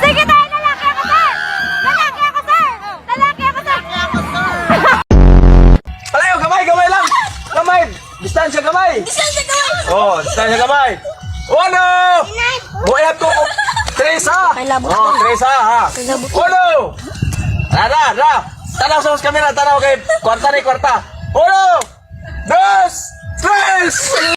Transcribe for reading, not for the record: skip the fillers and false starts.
Sige tayo, lalaki ako, sir! Lalaki ako, sir! Lalaki ako, sir! Palayo, gamay lang! Gamay! Distansya gamay! Distansya gawin! Oh, distansya gamay! Uno! Buayat ko! Teresa! Oh, Teresa, ha? Uno! Ra! Tanaw sa kamera, tanaw kay kwarta ni kwarta! Uno! Dos! Tres!